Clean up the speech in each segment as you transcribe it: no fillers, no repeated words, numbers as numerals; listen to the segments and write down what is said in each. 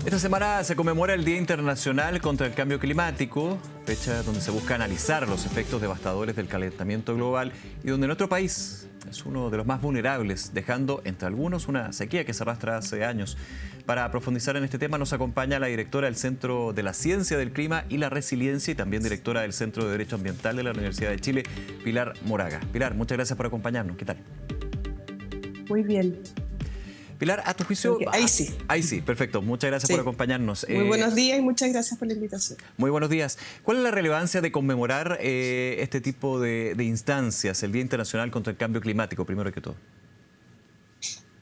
Esta semana se conmemora el Día Internacional contra el Cambio Climático, fecha donde se busca analizar los efectos devastadores del calentamiento global y donde nuestro país es uno de los más vulnerables, dejando entre algunos una sequía que se arrastra hace años. Para profundizar en este tema nos acompaña la directora del Centro de la Ciencia del Clima y la Resiliencia y también directora del Centro de Derecho Ambiental de la Universidad de Chile, Pilar Moraga. Pilar, muchas gracias por acompañarnos. ¿Qué tal? Muy bien. Pilar, a tu juicio... Okay, ahí sí. Ahí sí, perfecto. Muchas gracias por acompañarnos. Muy buenos días y muchas gracias por la invitación. Muy buenos días. ¿Cuál es la relevancia de conmemorar este tipo de instancias, el Día Internacional contra el Cambio Climático, primero que todo?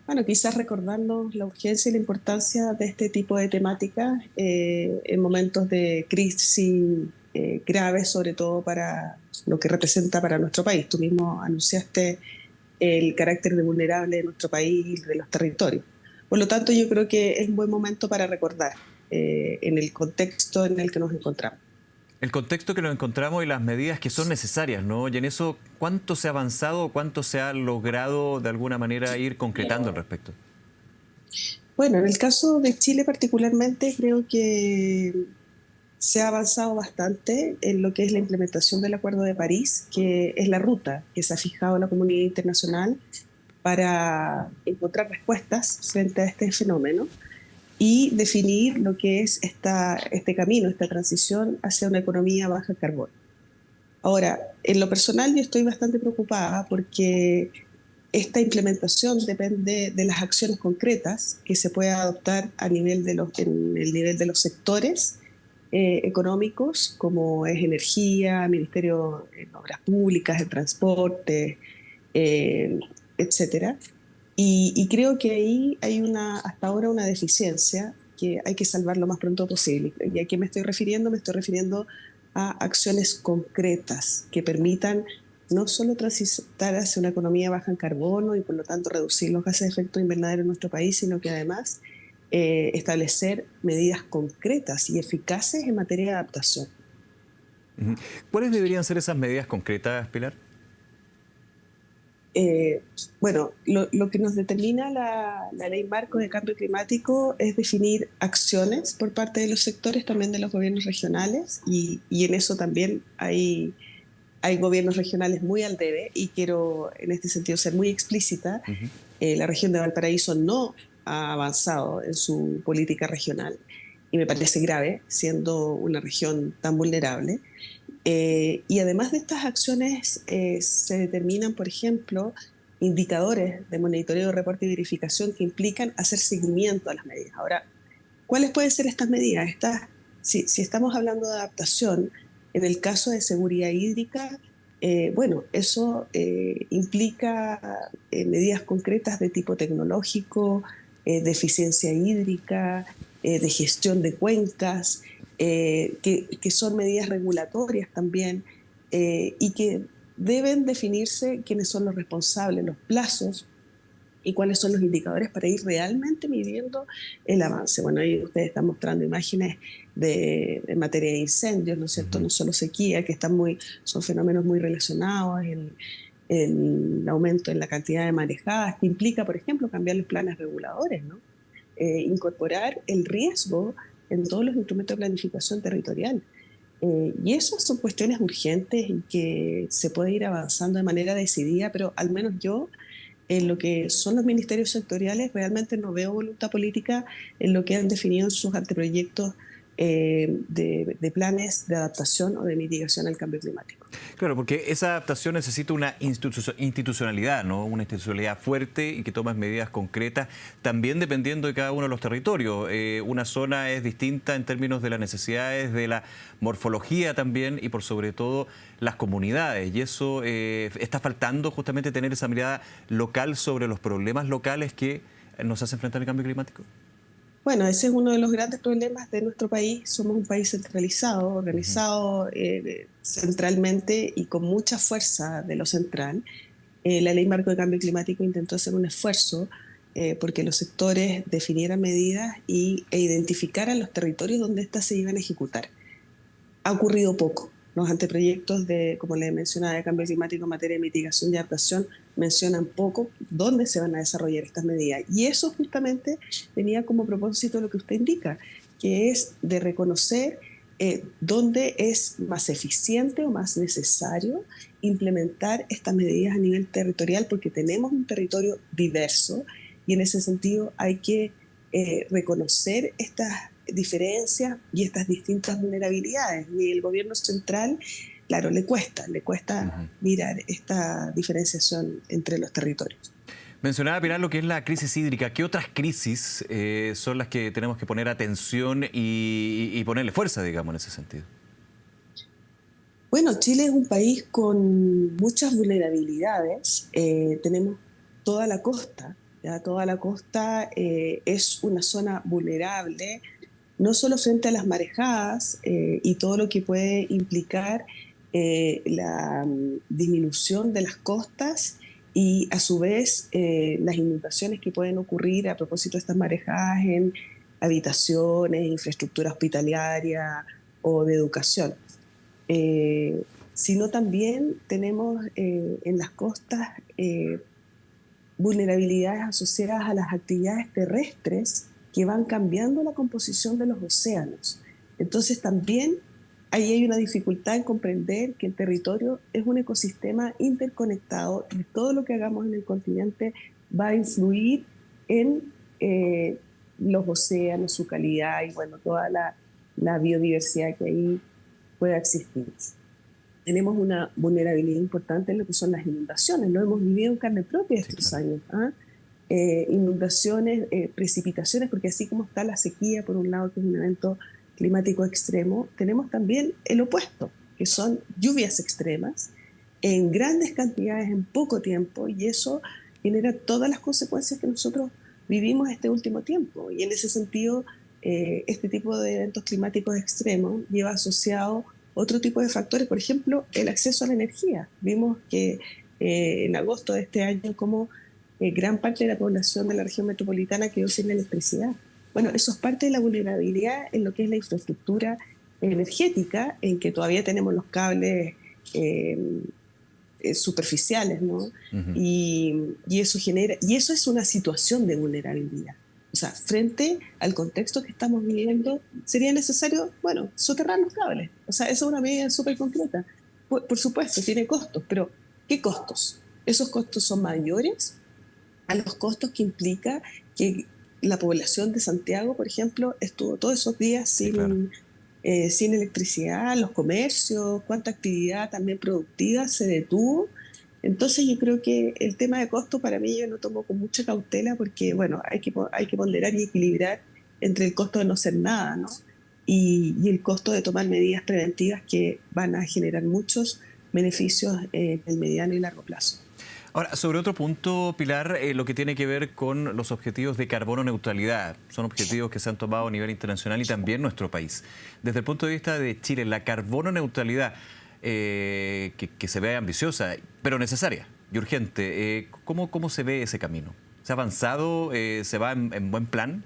Bueno, quizás recordarnos la urgencia y la importancia de este tipo de temáticas en momentos de crisis graves, sobre todo para lo que representa para nuestro país. Tú mismo anunciaste el carácter de vulnerable de nuestro país y de los territorios. Por lo tanto, yo creo que es un buen momento para recordar en el contexto en el que nos encontramos. El contexto que nos encontramos y las medidas que son necesarias, ¿no? Y en eso, ¿cuánto se ha avanzado, cuánto se ha logrado de alguna manera ir concretando al respecto? Bueno, en el caso de Chile particularmente, creo que se ha avanzado bastante en lo que es la implementación del Acuerdo de París, que es la ruta que se ha fijado la comunidad internacional para encontrar respuestas frente a este fenómeno y definir lo que es este camino, esta transición hacia una economía baja en carbono. Ahora, en lo personal yo estoy bastante preocupada porque esta implementación depende de las acciones concretas que se pueda adoptar a nivel en el nivel de los sectores económicos, como es energía, ministerio de obras públicas, de transporte, etcétera. Y creo que ahí hay hasta ahora una deficiencia que hay que salvar lo más pronto posible. ¿Y a qué me estoy refiriendo? Me estoy refiriendo a acciones concretas que permitan no solo transitar hacia una economía baja en carbono y por lo tanto reducir los gases de efecto invernadero en nuestro país, sino que además establecer medidas concretas y eficaces en materia de adaptación. ¿Cuáles deberían ser esas medidas concretas, Pilar? Bueno, lo que nos determina la Ley Marco de Cambio Climático es definir acciones por parte de los sectores, también de los gobiernos regionales, y en eso también hay gobiernos regionales muy al debe, y quiero en este sentido ser muy explícita. La región de Valparaíso no ha avanzado en su política regional y me parece grave, siendo una región tan vulnerable. Y además de estas acciones se determinan, por ejemplo, indicadores de monitoreo, reporte y verificación que implican hacer seguimiento a las medidas. Ahora, ¿cuáles pueden ser estas medidas? Si estamos hablando de adaptación, en el caso de seguridad hídrica, bueno, eso implica medidas concretas de tipo tecnológico, de eficiencia hídrica, de gestión de cuencas, que son medidas regulatorias también y que deben definirse quiénes son los responsables, los plazos y cuáles son los indicadores para ir realmente midiendo el avance. Bueno, ahí ustedes están mostrando imágenes en materia de incendios, ¿no es cierto? No solo sequía, que son fenómenos muy relacionados, el aumento en la cantidad de marejadas, que implica, por ejemplo, cambiar los planes reguladores, ¿no? Incorporar el riesgo en todos los instrumentos de planificación territorial. Y esas son cuestiones urgentes y que se puede ir avanzando de manera decidida, pero al menos yo, en lo que son los ministerios sectoriales, realmente no veo voluntad política en lo que han definido en sus anteproyectos de planes de adaptación o de mitigación al cambio climático. Claro, porque esa adaptación necesita una institucionalidad, ¿no? Una institucionalidad fuerte y que tome medidas concretas, también dependiendo de cada uno de los territorios. Una zona es distinta en términos de las necesidades, de la morfología también y por sobre todo las comunidades. Y eso está faltando justamente tener esa mirada local sobre los problemas locales que nos hacen enfrentar el cambio climático. Bueno, ese es uno de los grandes problemas de nuestro país. Somos un país centralizado, organizado centralmente y con mucha fuerza de lo central. La Ley Marco de Cambio Climático intentó hacer un esfuerzo porque los sectores definieran medidas e identificaran los territorios donde éstas se iban a ejecutar. Ha ocurrido poco. los anteproyectos de, como les mencionaba, de cambio climático en materia de mitigación y adaptación mencionan poco dónde se van a desarrollar estas medidas. Y eso justamente venía como propósito lo que usted indica, que es de reconocer dónde es más eficiente o más necesario implementar estas medidas a nivel territorial, porque tenemos un territorio diverso y en ese sentido hay que reconocer estas diferencias y estas distintas vulnerabilidades. Y el gobierno central, claro, le cuesta mirar esta diferenciación entre los territorios. Mencionaba Pilar lo que es la crisis hídrica. ¿Qué otras crisis son las que tenemos que poner atención y ponerle fuerza, digamos, en ese sentido? Bueno, Chile es un país con muchas vulnerabilidades. Tenemos toda la costa, ¿ya? Toda la costa es una zona vulnerable, no solo frente a las marejadas y todo lo que puede implicar la disminución de las costas y a su vez las inundaciones que pueden ocurrir a propósito de estas marejadas en habitaciones, infraestructura hospitalaria o de educación. Sino también tenemos en las costas vulnerabilidades asociadas a las actividades terrestres que van cambiando la composición de los océanos. Entonces también ahí hay una dificultad en comprender que el territorio es un ecosistema interconectado y todo lo que hagamos en el continente va a influir en los océanos, su calidad y bueno, toda la biodiversidad que ahí pueda existir. Tenemos una vulnerabilidad importante en lo que son las inundaciones. Lo hemos vivido en carne propia estos años. Inundaciones, precipitaciones, porque así como está la sequía, por un lado, que es un evento climático extremo, tenemos también el opuesto, que son lluvias extremas en grandes cantidades en poco tiempo, y eso genera todas las consecuencias que nosotros vivimos este último tiempo. Y en ese sentido, este tipo de eventos climáticos extremos lleva asociado otro tipo de factores, por ejemplo, el acceso a la energía. Vimos que en agosto de este año como gran parte de la población de la región metropolitana quedó sin electricidad. Bueno, eso es parte de la vulnerabilidad en lo que es la infraestructura energética, en que todavía tenemos los cables superficiales, ¿no? Y eso genera, y eso es una situación de vulnerabilidad. O sea, frente al contexto que estamos viviendo, sería necesario, bueno, soterrar los cables. O sea, esa es una medida súper concreta. Por supuesto, tiene costos, pero ¿qué costos? Esos costos son mayores a los costos que implica que la población de Santiago, por ejemplo, estuvo todos esos días sin electricidad, los comercios, cuánta actividad también productiva se detuvo. Entonces yo creo que el tema de costo para mí yo lo tomo con mucha cautela porque, bueno, hay que ponderar y equilibrar entre el costo de no hacer nada, ¿no? Y el costo de tomar medidas preventivas que van a generar muchos beneficios en el mediano y largo plazo. Ahora, sobre otro punto, Pilar, lo que tiene que ver con los objetivos de carbono neutralidad. Son objetivos que se han tomado a nivel internacional y también nuestro país. Desde el punto de vista de Chile, la carbono neutralidad, que se ve ambiciosa, pero necesaria y urgente, ¿cómo se ve ese camino? ¿Se ha avanzado? ¿Se va en buen plan?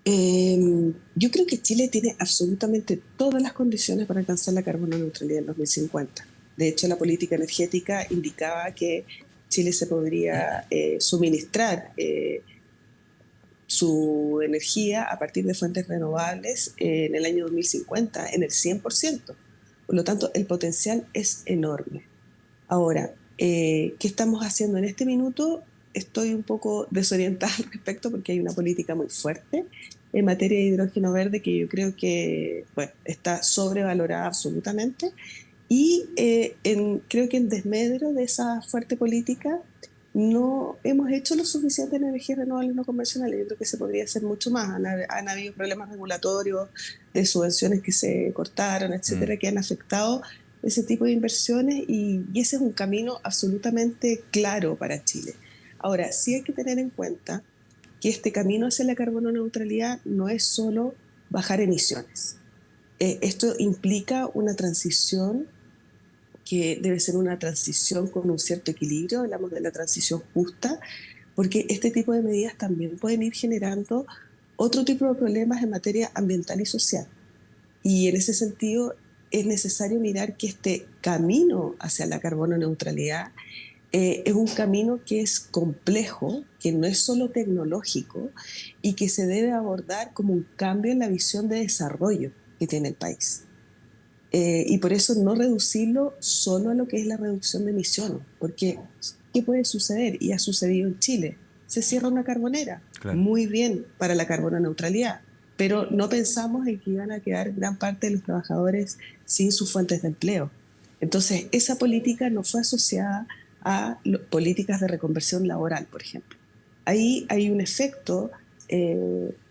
Yo creo que Chile tiene absolutamente todas las condiciones para alcanzar la carbono neutralidad en 2050. De hecho, la política energética indicaba que Chile se podría suministrar su energía a partir de fuentes renovables en el año 2050 en el 100%. Por lo tanto, el potencial es enorme. Ahora, ¿qué estamos haciendo en este minuto? Estoy un poco desorientada al respecto porque hay una política muy fuerte en materia de hidrógeno verde que yo creo que bueno, está sobrevalorada absolutamente. Y creo que en desmedro de esa fuerte política no hemos hecho lo suficiente en energías renovables no convencionales. Yo creo que se podría hacer mucho más. Han habido problemas regulatorios, de subvenciones que se cortaron, etcétera, que han afectado ese tipo de inversiones y ese es un camino absolutamente claro para Chile. Ahora, sí hay que tener en cuenta que este camino hacia la carbono neutralidad no es solo bajar emisiones. Esto implica una transición que debe ser una transición con un cierto equilibrio, hablamos de la transición justa, porque este tipo de medidas también pueden ir generando otro tipo de problemas en materia ambiental y social. Y en ese sentido, es necesario mirar que este camino hacia la carbono neutralidad es un camino que es complejo, que no es solo tecnológico y que se debe abordar como un cambio en la visión de desarrollo que tiene el país. Y por eso no reducirlo solo a lo que es la reducción de emisiones, porque ¿qué puede suceder? Y ha sucedido en Chile. Se cierra una carbonera, Claro. muy bien para la carbono neutralidad, pero no pensamos en que iban a quedar gran parte de los trabajadores sin sus fuentes de empleo. Entonces, esa política no fue asociada a políticas de reconversión laboral, por ejemplo. Ahí hay un efecto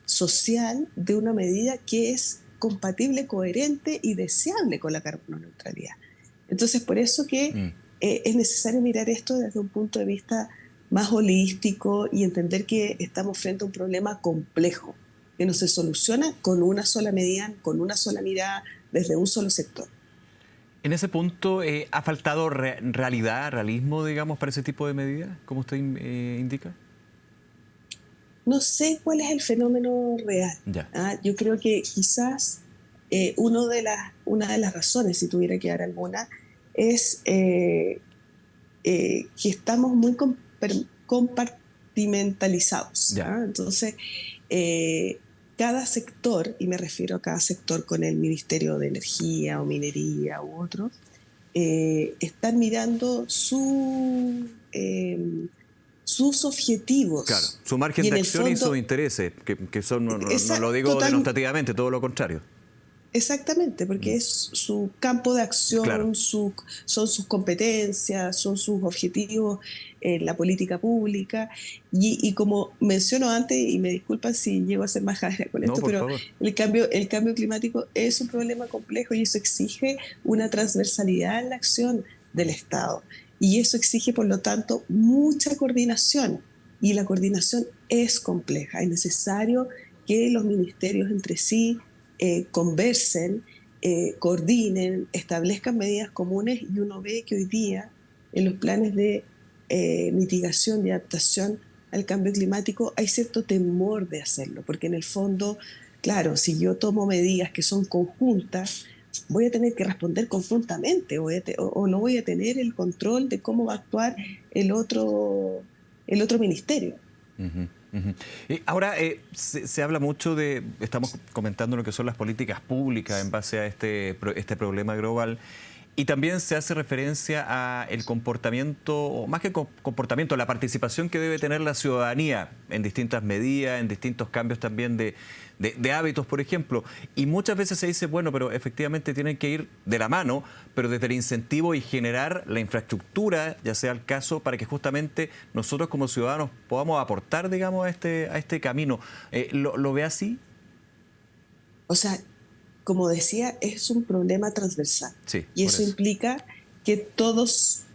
social de una medida que es compatible, coherente y deseable con la carbono neutralidad. Entonces, por eso que es necesario mirar esto desde un punto de vista más holístico y entender que estamos frente a un problema complejo, que no se soluciona con una sola medida, con una sola mirada, desde un solo sector. En ese punto, ¿ha faltado realismo, digamos, para ese tipo de medidas, como usted indica? No sé cuál es el fenómeno real. Ya. Yo creo que quizás una de las razones, si tuviera que dar alguna, es que estamos muy compartimentalizados. Ya. Entonces, cada sector, y me refiero a cada sector con el Ministerio de Energía o Minería u otros, están mirando sus objetivos. Claro, su margen Y de en el acción y fondo, sus intereses, que son, no lo digo denostativamente, todo lo contrario. exactamente, porque es su campo de Claro. acción, son sus competencias, son sus objetivos en la política pública. Y como menciono antes, y me disculpan si llego a ser majadera con No, esto, por pero favor. el cambio climático es un problema complejo y eso exige una transversalidad en la acción del Estado. Y eso exige, por lo tanto, mucha coordinación. Y la coordinación es compleja. Es necesario que los ministerios entre sí conversen, coordinen, establezcan medidas comunes y uno ve que hoy día en los planes de mitigación y adaptación al cambio climático hay cierto temor de hacerlo, porque en el fondo, claro, si yo tomo medidas que son conjuntas, voy a tener que responder conjuntamente o no voy a tener el control de cómo va a actuar el otro ministerio. Uh-huh, uh-huh. Ahora, se habla mucho estamos comentando lo que son las políticas públicas en base a este problema global, y también se hace referencia a el comportamiento, o más que comportamiento, la participación que debe tener la ciudadanía en distintas medidas, en distintos cambios también de hábitos, por ejemplo. Y muchas veces se dice, bueno, pero efectivamente tienen que ir de la mano, pero desde el incentivo y generar la infraestructura, ya sea el caso, para que justamente nosotros como ciudadanos podamos aportar, digamos, a este camino. ¿Lo ve así? O sea, como decía, es un problema transversal. Sí, Y por eso eso. implica que todos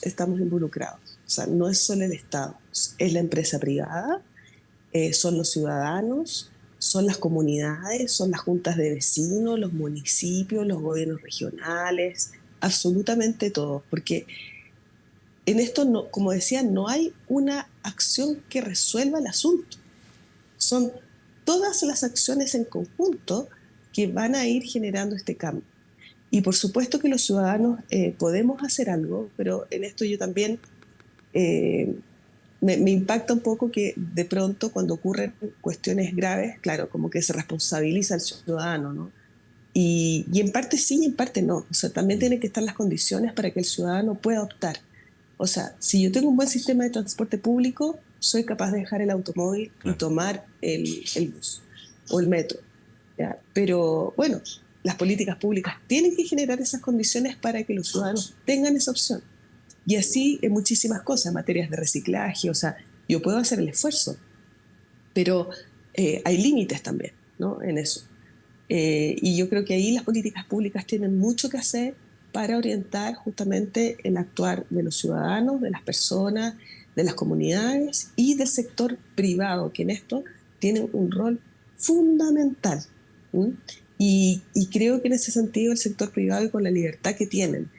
estamos involucrados. O sea, no es solo el Estado, es la empresa privada, son los ciudadanos, son las comunidades, son las juntas de vecinos, los municipios, los gobiernos regionales, absolutamente todos. Porque en esto, no, como decía, no hay una acción que resuelva el asunto. Son todas las acciones en conjunto que van a ir generando este cambio. Y por supuesto que los ciudadanos podemos hacer algo, pero en esto yo también eh, me impacta un poco que de pronto cuando ocurren cuestiones graves, claro, como que se responsabiliza al ciudadano, ¿no? Y en parte sí y en parte no. O sea, también tienen que estar las condiciones para que el ciudadano pueda optar. O sea, si yo tengo un buen sistema de transporte público, soy capaz de dejar el automóvil y Claro. tomar el bus o el metro. ¿Ya? Pero bueno, las políticas públicas tienen que generar esas condiciones para que los ciudadanos tengan esa opción. Y así en muchísimas cosas, en materias de reciclaje, o sea, yo puedo hacer el esfuerzo, pero hay límites también, ¿no? En eso. Y yo creo que ahí las políticas públicas tienen mucho que hacer para orientar justamente el actuar de los ciudadanos, de las personas, de las comunidades y del sector privado, que en esto tienen un rol fundamental. Y creo que en ese sentido el sector privado, y con la libertad que tienen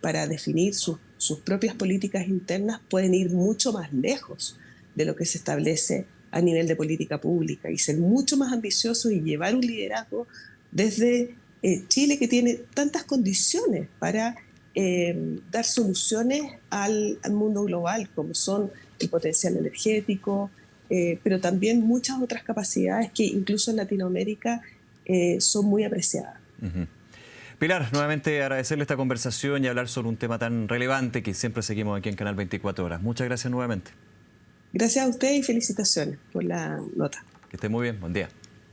para definir sus propias políticas internas, pueden ir mucho más lejos de lo que se establece a nivel de política pública y ser mucho más ambiciosos y llevar un liderazgo desde Chile, que tiene tantas condiciones para dar soluciones al mundo global, como son el potencial energético, pero también muchas otras capacidades que incluso en Latinoamérica son muy apreciadas. Ujú. Pilar, nuevamente agradecerle esta conversación y hablar sobre un tema tan relevante que siempre seguimos aquí en Canal 24 Horas. Muchas gracias nuevamente. Gracias a ustedes y felicitaciones por la nota. Que esté muy bien. Buen día.